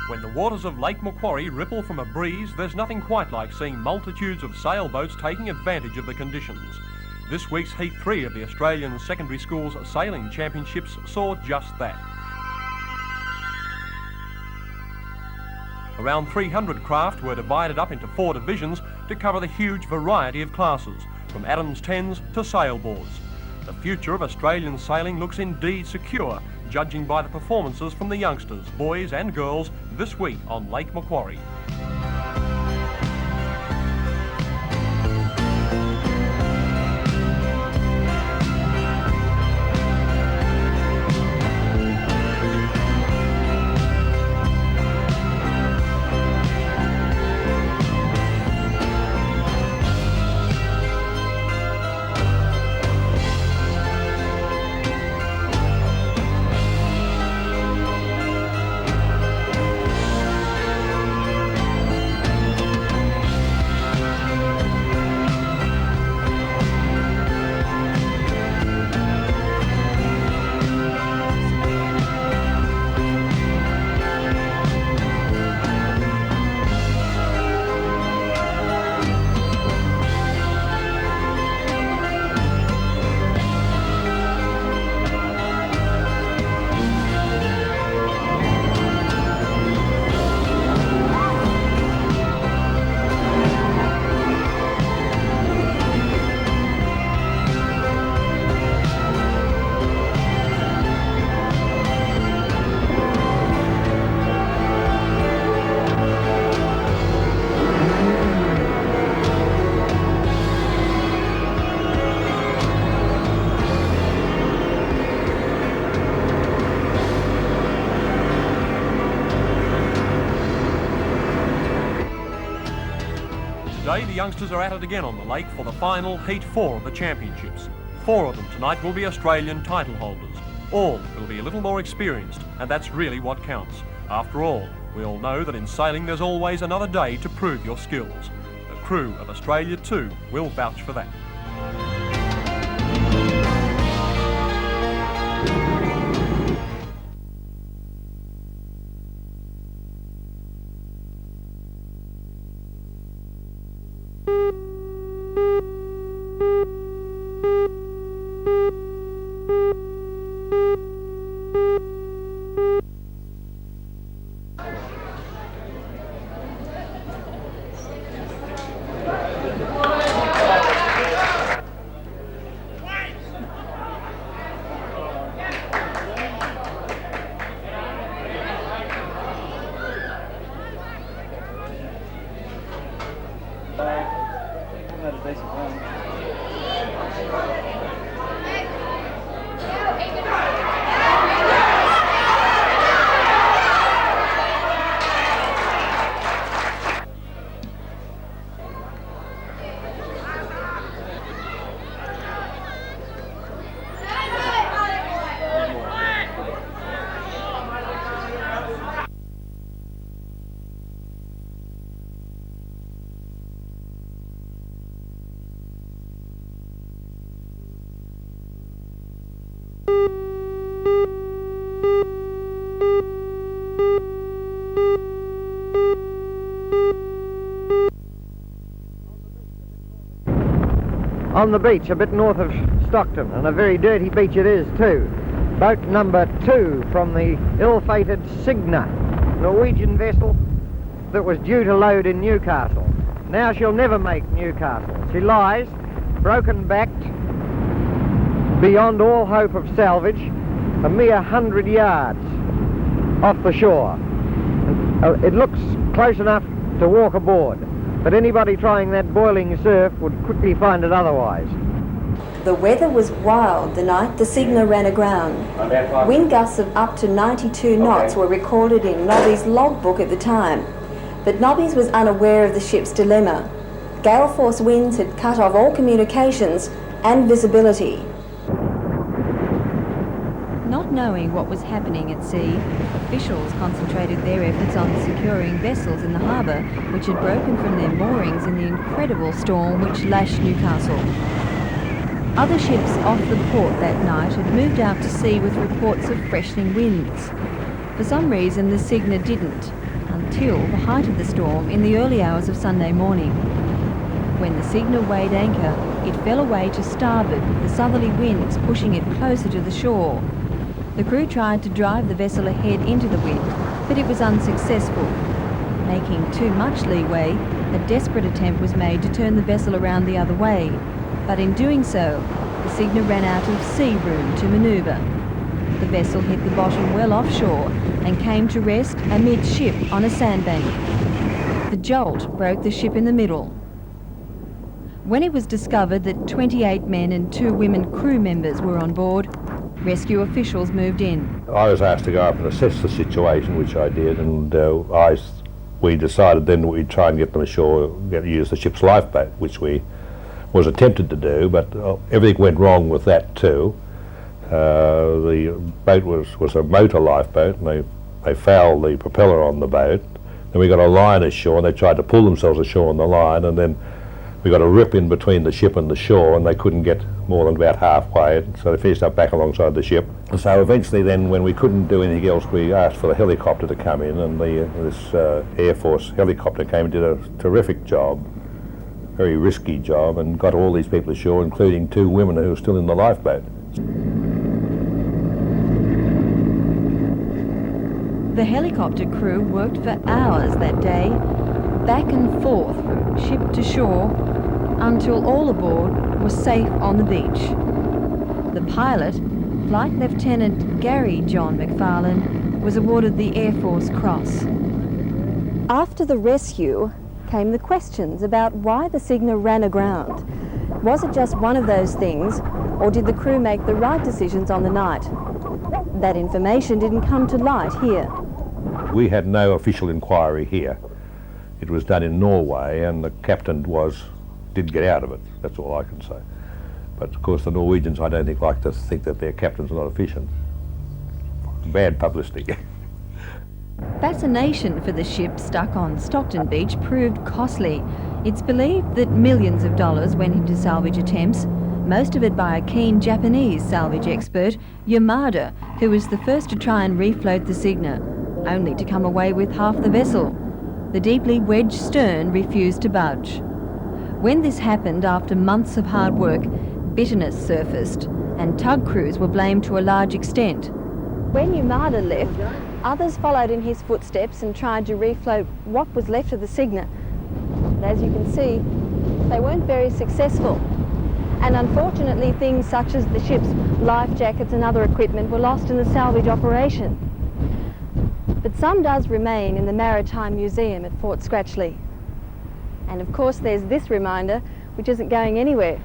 When the waters of Lake Macquarie ripple from a breeze, there's nothing quite like seeing multitudes of sailboats taking advantage of the conditions. This week's Heat 3 of the Australian Secondary Schools Sailing Championships saw just that. Around 300 craft were divided up into 4 divisions to cover the huge variety of classes, from Adams 10s to sailboards. The future of Australian sailing looks indeed secure, judging by the performances from the youngsters, boys and girls, this week on Lake Macquarie. Today the youngsters are at it again on the lake for the final Heat 4 of the championships. 4 of them tonight will be Australian title holders. All will be a little more experienced, and that's really what counts. After all, we all know that in sailing there's always another day to prove your skills. The crew of Australia 2 will vouch for that. On the beach a bit north of Stockton, and a very dirty beach it is too. Boat number 2 from the ill-fated Signa, Norwegian vessel that was due to load in Newcastle. Now she'll never make Newcastle. She lies, broken-backed, beyond all hope of salvage, a mere 100 yards off the shore. It looks close enough to walk aboard, but anybody trying that boiling surf would quickly find it otherwise. The weather was wild the night the Signa ran aground. Wind gusts of up to 92 knots were recorded in Nobby's logbook at the time, but Nobby's was unaware of the ship's dilemma. Gale force winds had cut off all communications and visibility. Not knowing what was happening at sea, officials concentrated their efforts on securing vessels in the harbour which had broken from their moorings in the incredible storm which lashed Newcastle. Other ships off the port that night had moved out to sea with reports of freshening winds. For some reason the Signa didn't. till the height of the storm in the early hours of Sunday morning. When the Cygna weighed anchor, it fell away to starboard, with the southerly winds pushing it closer to the shore. The crew tried to drive the vessel ahead into the wind, but it was unsuccessful. Making too much leeway, a desperate attempt was made to turn the vessel around the other way, but in doing so, the Cygna ran out of sea room to manoeuvre. The vessel hit the bottom well offshore and came to rest amidship on a sandbank. The jolt broke the ship in the middle. When it was discovered that 28 men and 2 women crew members were on board, rescue officials moved in. I was asked to go up and assess the situation, which I did, and we decided then that we'd try and get them ashore, use the ship's lifeboat, which was attempted to do, but everything went wrong with that too. The boat was a motor lifeboat, and they fouled the propeller on the boat. Then we got a line ashore, and they tried to pull themselves ashore on the line, and then we got a rip in between the ship and the shore, and they couldn't get more than about halfway, so they finished up back alongside the ship. So eventually then, when we couldn't do anything else, we asked for the helicopter to come in, and this Air Force helicopter came and did a terrific job, very risky job, and got all these people ashore, including 2 women who were still in the lifeboat. The helicopter crew worked for hours that day, back and forth from ship to shore, until all aboard was safe on the beach. The pilot, Flight Lieutenant Gary John McFarlane, was awarded the Air Force Cross. After the rescue came the questions about why the Cygna ran aground. Was it just one of those things, or did the crew make the right decisions on the night? That information didn't come to light here. We had no official inquiry here. It was done in Norway, and the captain did get out of it. That's all I can say. But of course the Norwegians, I don't think, like to think that their captains are not efficient. Bad publicity. Fascination for the ship stuck on Stockton Beach proved costly. It's believed that millions of dollars went into salvage attempts, most of it by a keen Japanese salvage expert, Yamada, who was the first to try and refloat the Cygna, only to come away with half the vessel. The deeply wedged stern refused to budge. When this happened after months of hard work, bitterness surfaced, and tug crews were blamed to a large extent. When Yamada left, others followed in his footsteps and tried to refloat what was left of the Cygna. But as you can see, they weren't very successful. And unfortunately, things such as the ship's life jackets and other equipment were lost in the salvage operation. But some does remain in the Maritime Museum at Fort Scratchley. And of course there's this reminder, which isn't going anywhere.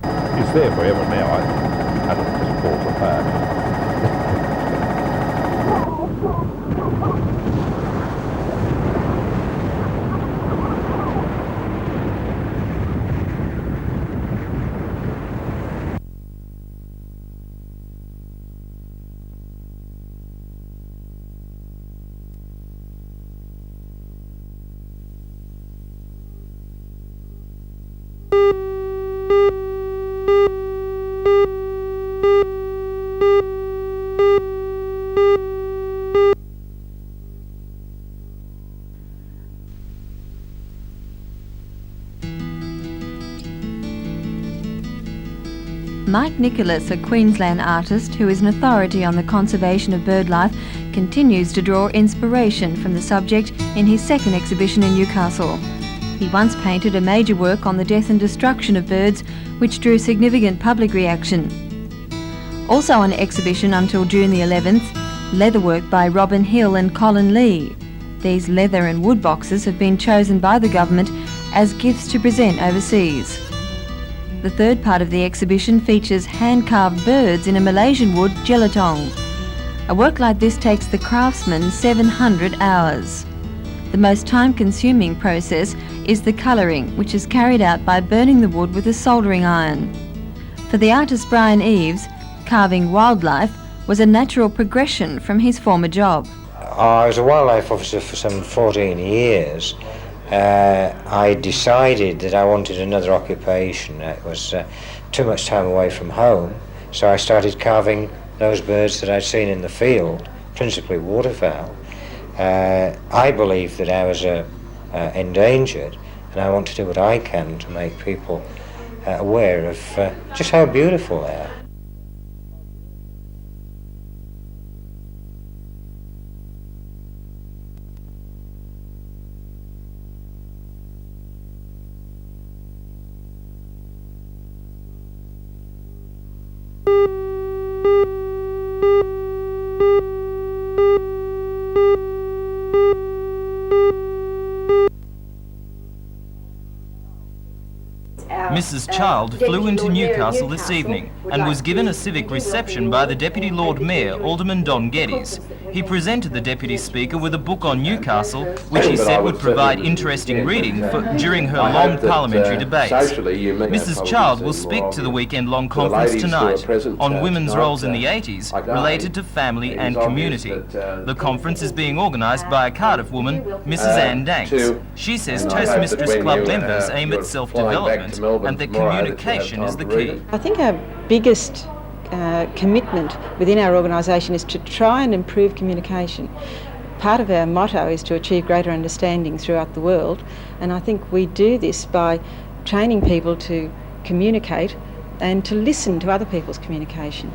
It's there forever now. I don't just falls apart. Mike Nicholas, a Queensland artist who is an authority on the conservation of bird life, continues to draw inspiration from the subject in his second exhibition in Newcastle. He once painted a major work on the death and destruction of birds, which drew significant public reaction. Also on exhibition until June the 11th, leatherwork by Robin Hill and Colin Lee. These leather and wood boxes have been chosen by the government as gifts to present overseas. The third part of the exhibition features hand-carved birds in a Malaysian wood gelatong. A work like this takes the craftsman 700 hours. The most time-consuming process is the colouring, which is carried out by burning the wood with a soldering iron. For the artist Brian Eves, carving wildlife was a natural progression from his former job. I was a wildlife officer for some 14 years. I decided that I wanted another occupation. It was too much time away from home, so I started carving those birds that I'd seen in the field, principally waterfowl. I believe that ours are endangered, and I want to do what I can to make people aware of just how beautiful they are. Mrs. Child flew into Newcastle this evening and was given a civic reception by the Deputy Lord Mayor, Alderman Don Geddes. He presented the Deputy Speaker with a book on Newcastle, which he said would provide interesting reading during her long parliamentary debates. Mrs. Child will speak to the weekend-long conference tonight on women's roles in the 80s related to family and community. The conference is being organised by a Cardiff woman, Mrs. Anne Danks. She says Toastmistress Club members aim at self-development and that communication is the key. I think our biggest commitment within our organisation is to try and improve communication. Part of our motto is to achieve greater understanding throughout the world, and I think we do this by training people to communicate and to listen to other people's communication.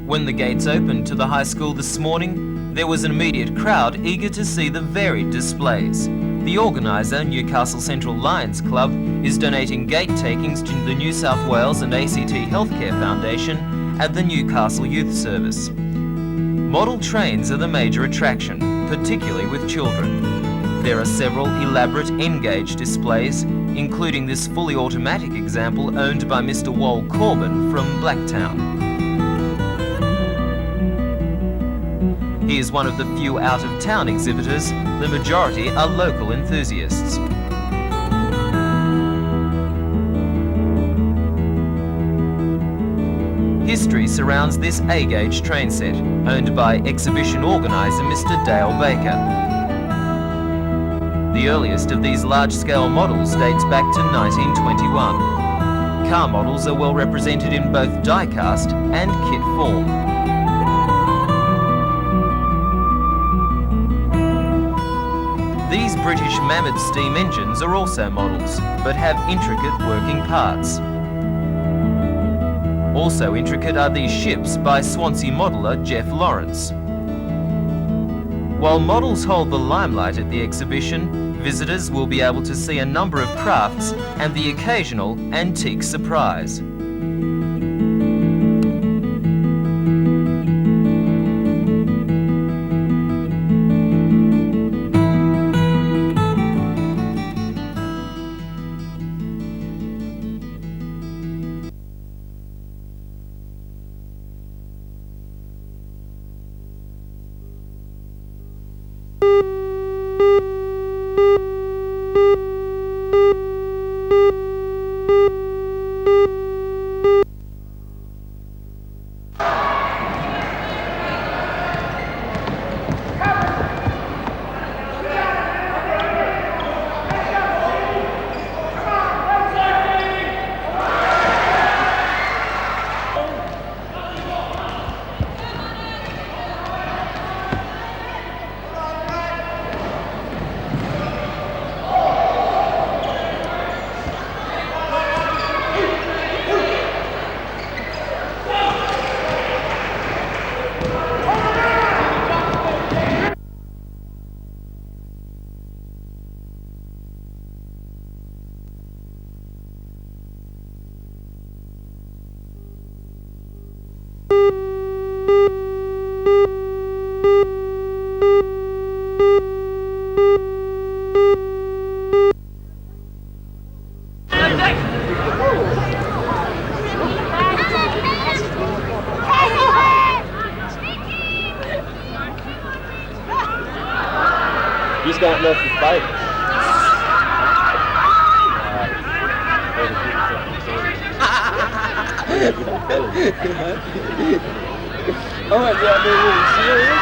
When the gates opened to the high school this morning, there was an immediate crowd eager to see the varied displays. The organiser, Newcastle Central Lions Club, is donating gate takings to the New South Wales and ACT Healthcare Foundation at the Newcastle Youth Service. Model trains are the major attraction, particularly with children. There are several elaborate N-gauge displays, including this fully automatic example owned by Mr. Wal Corbin from Blacktown. He is one of the few out-of-town exhibitors. The majority are local enthusiasts. History surrounds this A-gauge train set, owned by exhibition organiser Mr. Dale Baker. The earliest of these large-scale models dates back to 1921. Car models are well represented in both die-cast and kit form. These British Mammoth steam engines are also models, but have intricate working parts. Also intricate are these ships by Swansea modeller Jeff Lawrence. While models hold the limelight at the exhibition, visitors will be able to see a number of crafts and the occasional antique surprise. You starting off the fight. I went down there really serious.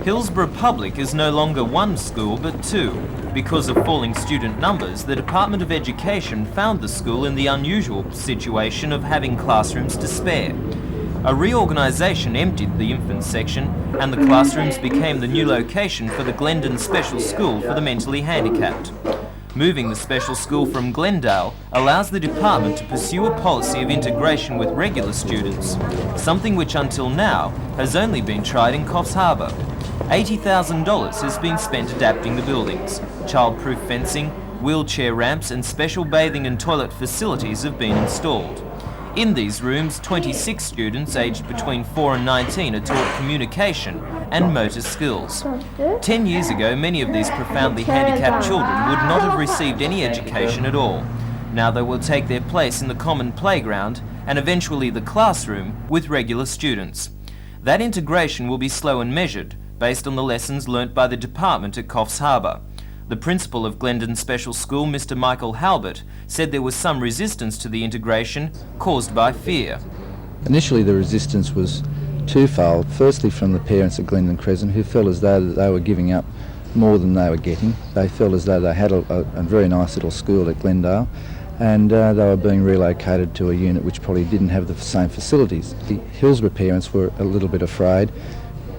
Hillsborough Public is no longer one school but two. Because of falling student numbers, the Department of Education found the school in the unusual situation of having classrooms to spare. A reorganisation emptied the infant section and the classrooms became the new location for the Glendon Special School for the mentally handicapped. Moving the special school from Glendale allows the department to pursue a policy of integration with regular students, something which until now has only been tried in Coffs Harbour. $80,000 has been spent adapting the buildings. Child-proof fencing, wheelchair ramps and special bathing and toilet facilities have been installed. In these rooms, 26 students aged between 4 and 19 are taught communication and motor skills. 10 years ago, many of these profoundly handicapped children would not have received any education at all. Now they will take their place in the common playground and eventually the classroom with regular students. That integration will be slow and measured, based on the lessons learnt by the department at Coffs Harbour. The principal of Glendon Special School, Mr. Michael Halbert, said there was some resistance to the integration caused by fear. Initially the resistance was twofold. Firstly from the parents at Glendon Crescent, who felt as though they were giving up more than they were getting. They felt as though they had a very nice little school at Glendale and they were being relocated to a unit which probably didn't have the same facilities. The Hillsborough parents were a little bit afraid.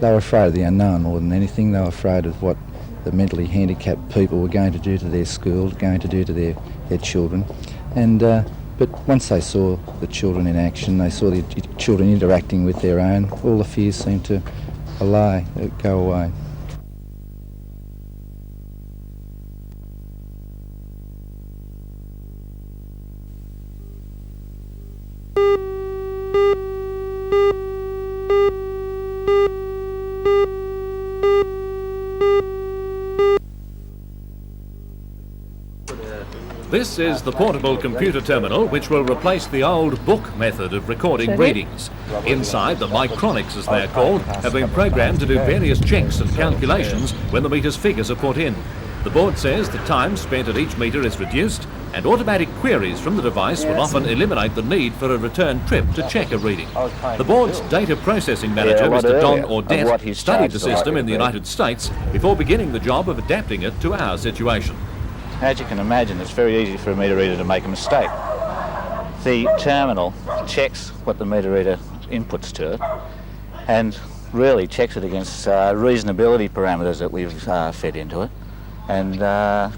They were afraid of the unknown more than anything. They were afraid of what the mentally handicapped people were going to do to their school, going to do to their children. And but once they saw the children in action, they saw the children interacting with their own, all the fears seemed to go away. This is the portable computer terminal which will replace the old book method of recording readings. Inside, the micronics, as they are called, have been programmed to do various checks and calculations when the meter's figures are put in. The board says the time spent at each meter is reduced and automatic queries from the device will often eliminate the need for a return trip to check a reading. The board's data processing manager, Mr. Don Audette, studied the system in the United States before beginning the job of adapting it to our situation. As you can imagine, it's very easy for a meter reader to make a mistake. The terminal checks what the meter reader inputs to it and really checks it against reasonability parameters that we've fed into it and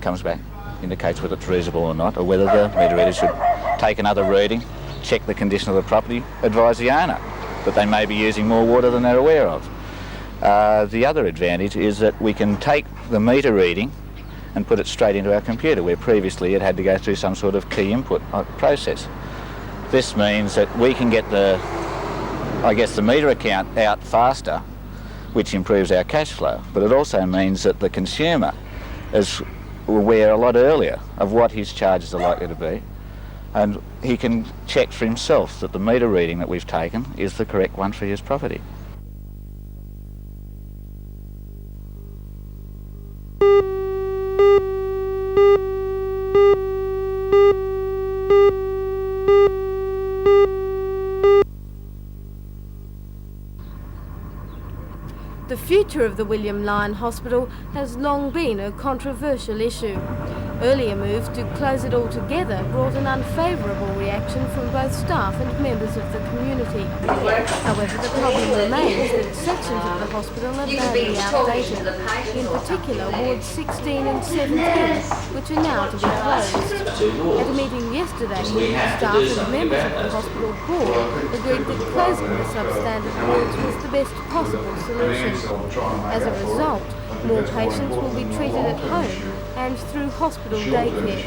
comes back, indicates whether it's reasonable or not, or whether the meter reader should take another reading, check the condition of the property, advise the owner that they may be using more water than they're aware of. The other advantage is that we can take the meter reading and put it straight into our computer, where previously it had to go through some sort of key input process. This means that we can get the meter account out faster, which improves our cash flow, but it also means that the consumer is aware a lot earlier of what his charges are likely to be, and he can check for himself that the meter reading that we've taken is the correct one for his property. The future of the William Lyon Hospital has long been a controversial issue. Earlier moves to close it altogether brought an unfavourable reaction from both staff and members of the community. However, the problem remains that sections of the hospital are badly outdated, in particular wards 16 and 17, which are now to be closed. At a meeting yesterday, staff and members of the hospital board agreed that closing the substandard wards was the best possible solution. As a result, more patients will be treated at home and through hospital daycare.